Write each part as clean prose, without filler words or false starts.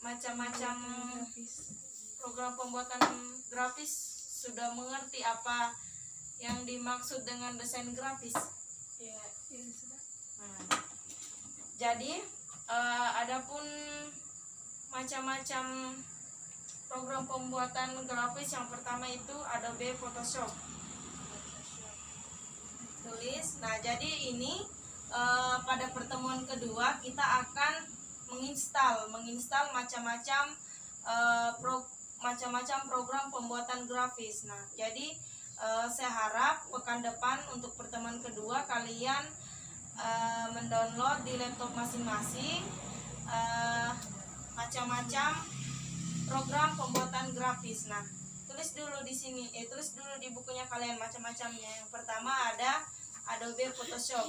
macam-macam program pembuatan grafis sudah mengerti apa yang dimaksud dengan desain grafis. Jadi adapun macam-macam program pembuatan grafis, yang pertama itu Adobe Photoshop. Tulis. Nah, jadi ini pada pertemuan kedua kita akan menginstal macam-macam program pembuatan grafis. Nah, jadi saya harap pekan depan untuk pertemuan kedua kalian mendownload di laptop masing-masing macam-macam program pembuatan grafis. Nah, tulis dulu di sini, tulis dulu di bukunya kalian macam-macamnya. Yang pertama ada Adobe Photoshop.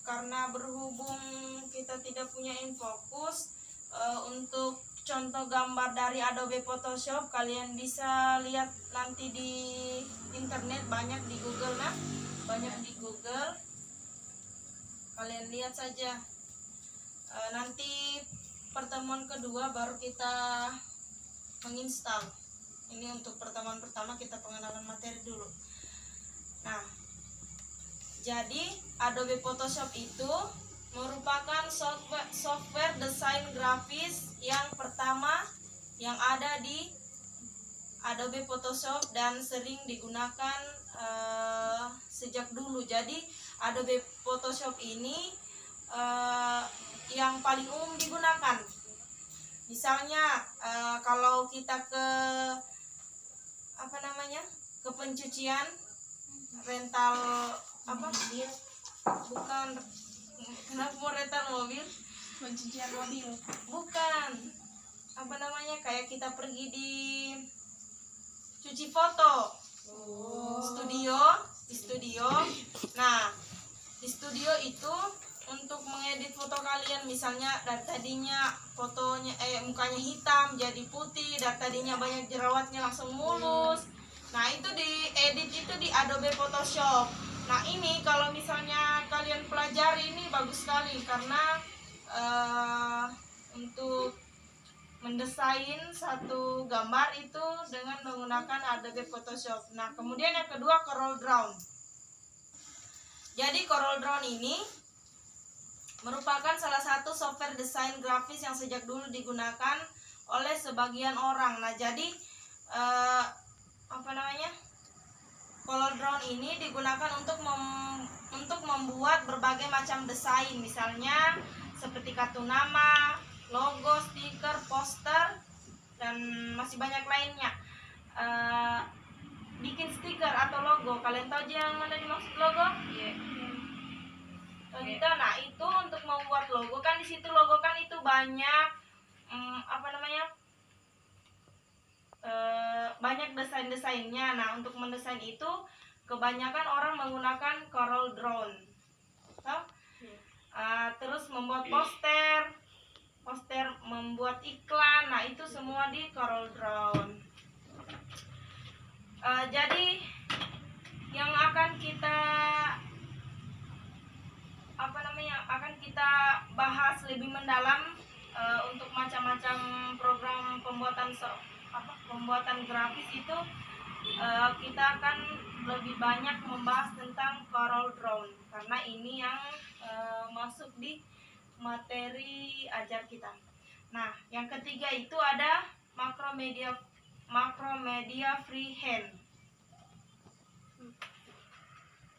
Karena berhubung kita tidak punya InFocus, untuk contoh gambar dari Adobe Photoshop kalian bisa lihat nanti di internet, banyak di Google. Nah, banyak di Google, kalian lihat saja. Nanti pertemuan kedua baru kita menginstal. Ini untuk pertemuan pertama kita pengenalan materi dulu. Nah, jadi Adobe Photoshop itu merupakan software desain grafis yang pertama yang ada di Adobe Photoshop dan sering digunakan sejak dulu. Jadi Adobe Photoshop ini yang paling umum digunakan. Misalnya kalau kita ke ke pencucian rental kenapa mau rental mobil? Pencucian mobil. Bukan. Kayak kita pergi di cuci foto. Di studio. Nah, di studio itu untuk mengedit foto kalian, misalnya dari tadinya fotonya mukanya hitam jadi putih, dari tadinya banyak jerawatnya langsung mulus. Nah, itu diedit itu di Adobe Photoshop. Nah, ini kalau misalnya kalian pelajari ini bagus sekali karena untuk mendesain satu gambar itu dengan menggunakan Adobe Photoshop. Nah, kemudian yang kedua CorelDRAW. Jadi CorelDRAW ini merupakan salah satu software desain grafis yang sejak dulu digunakan oleh sebagian orang. Nah, jadi CorelDRAW ini digunakan untuk membuat berbagai macam desain, misalnya seperti kartu nama, logo, stiker, poster, dan masih banyak lainnya. Bikin stiker atau logo, kalian tahu aja yang mana dimaksud logo? Nah, itu untuk membuat logo kan di situ logo kan itu banyak banyak desain-desainnya. Nah, untuk mendesain itu kebanyakan orang menggunakan CorelDRAW. Terus membuat poster, membuat iklan. Nah, itu semua di CorelDRAW. Jadi yang akan kita bahas lebih mendalam untuk macam-macam program pembuatan grafis itu kita akan lebih banyak membahas tentang CorelDRAW karena ini yang masuk di materi ajar kita. Nah, yang ketiga itu ada Macromedia Freehand.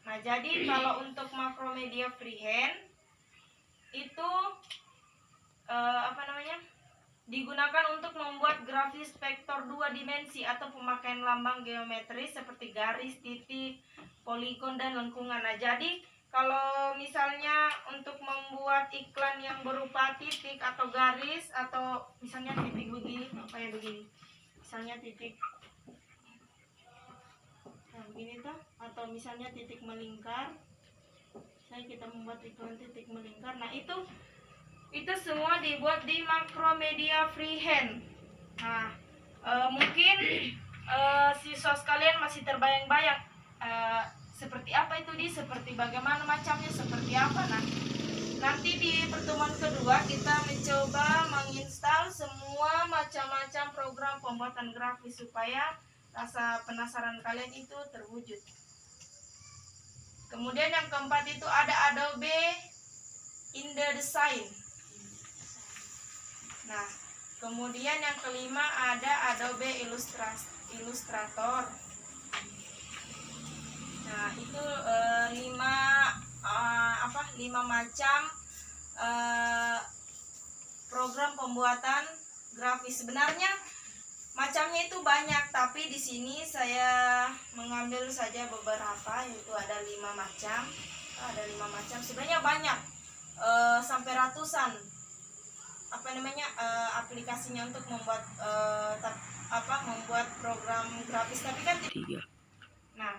Nah, jadi kalau untuk Macromedia Freehand itu digunakan untuk membuat grafis vektor 2 dimensi atau pemakaian lambang geometris seperti garis, titik, poligon, dan lengkungan. Nah, jadi kalau misalnya untuk membuat iklan yang berupa titik atau garis atau misalnya titik begini, kayak begini, misalnya titik begini tuh, atau misalnya titik melingkar, kita membuat iklan titik melingkar. Nah, itu semua dibuat di Macromedia Freehand. Nah, mungkin siswa sekalian masih terbayang-bayang seperti apa itu seperti bagaimana macamnya, seperti apa. Nah, nanti di pertemuan kedua kita mencoba menginstal semua macam-macam program pembuatan grafis supaya rasa penasaran kalian itu terwujud. Kemudian yang keempat itu ada Adobe InDesign. Nah, kemudian yang kelima ada Adobe Illustrator. Nah, itu 5 macam program pembuatan grafis. Sebenarnya macamnya itu banyak, tapi di sini saya mengambil saja beberapa, yaitu ada 5 macam. Ada 5 macam. Sebenarnya banyak, sampai ratusan aplikasinya untuk membuat membuat program grafis. Tapi kan nah,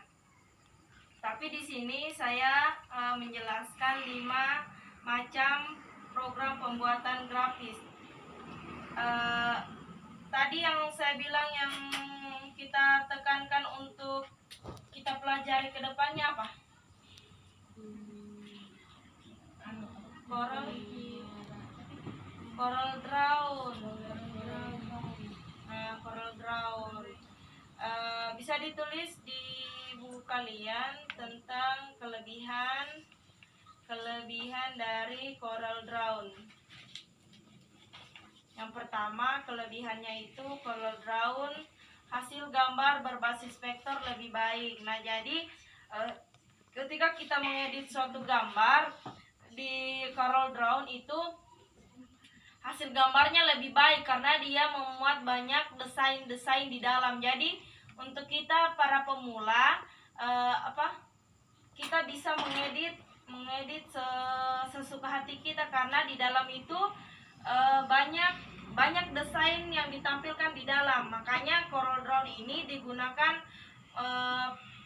tapi di sini saya menjelaskan 5 macam program pembuatan grafis. Tadi yang saya bilang yang kita tekankan untuk kita pelajari ke depannya apa? Corel Draw. Nah, Corel Draw. Bisa ditulis di buku kalian tentang kelebihan dari Corel Draw. Yang pertama, kelebihannya itu Corel Draw hasil gambar berbasis vektor lebih baik. Nah, jadi ketika kita mengedit suatu gambar di Corel Draw itu hasil gambarnya lebih baik karena dia memuat banyak desain-desain di dalam. Jadi untuk kita para pemula kita bisa mengedit sesuka hati kita karena di dalam itu banyak desain yang ditampilkan di dalam. Makanya Corel Draw ini digunakan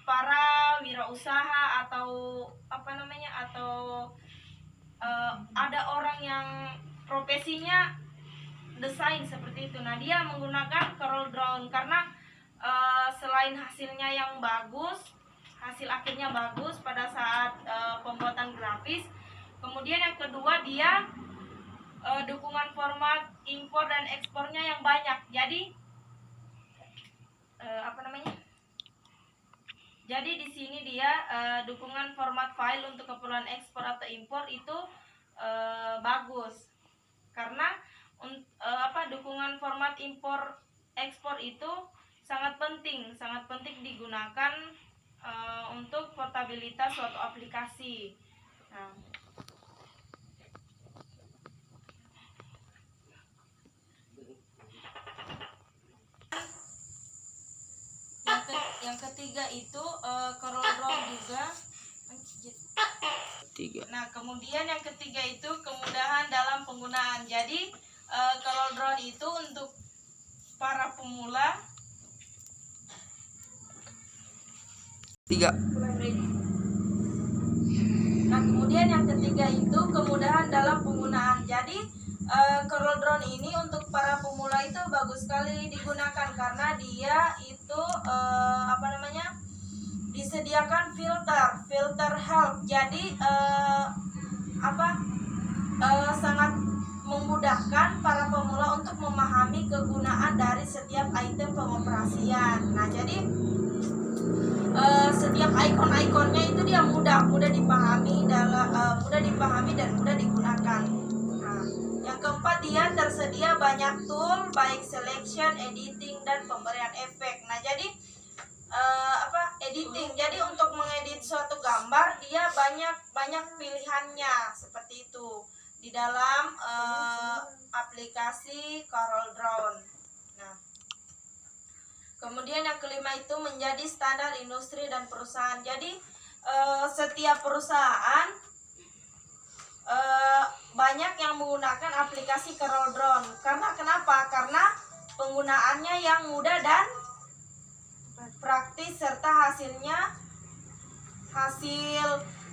para wirausaha atau ada orang yang profesinya desain seperti itu. Nah, dia menggunakan Corel Draw karena selain hasilnya yang bagus, hasil akhirnya bagus pada saat pembuatan grafis. Kemudian yang kedua, dia dukungan format impor dan ekspornya yang banyak. Jadi Jadi di sini dia dukungan format file untuk keperluan ekspor atau impor itu bagus. Karena dukungan format impor ekspor itu sangat penting digunakan untuk portabilitas suatu aplikasi. Nah, yang ketiga itu Corel Draw juga. Nah, kemudian yang ketiga itu kemudahan dalam penggunaan. Jadi Corel Draw itu untuk para pemula. 3. Nah, kemudian yang ketiga itu kemudahan dalam penggunaan. Jadi Corel Draw ini untuk para pemula itu bagus sekali digunakan karena dia itu disediakan filter help. Jadi sangat memudahkan para pemula untuk memahami kegunaan dari setiap item pengoperasian. Nah, jadi setiap ikon-ikonnya itu dia mudah dipahami dan mudah digunakan. Nah, yang keempat, dia tersedia banyak tool baik selection, editing dan pemberian efek. Nah, jadi editing. Jadi untuk mengedit suatu gambar dia banyak pilihannya seperti itu di dalam aplikasi Corel Draw. Nah, kemudian yang kelima itu menjadi standar industri dan perusahaan. Jadi setiap perusahaan banyak yang menggunakan aplikasi Corel Draw. Karena kenapa? Karena penggunaannya yang mudah dan praktis serta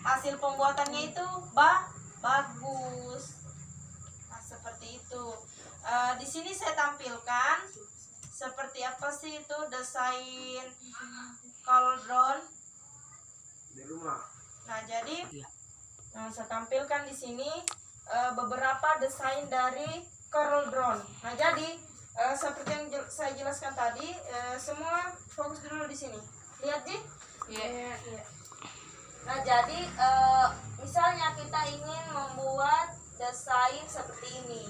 hasil pembuatannya itu bagus. Nah, seperti itu. Di sini saya tampilkan seperti apa sih itu desain cauldron Di rumah. nah jadi Iya. saya tampilkan di sini beberapa desain dari cauldron nah jadi seperti yang saya jelaskan tadi semua fokus dulu di sini lihat Ji. Iya. Iya. Nah jadi misalnya kita ingin membuat desain seperti ini.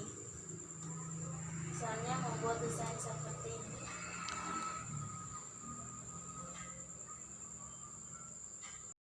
Misalnya membuat desain seperti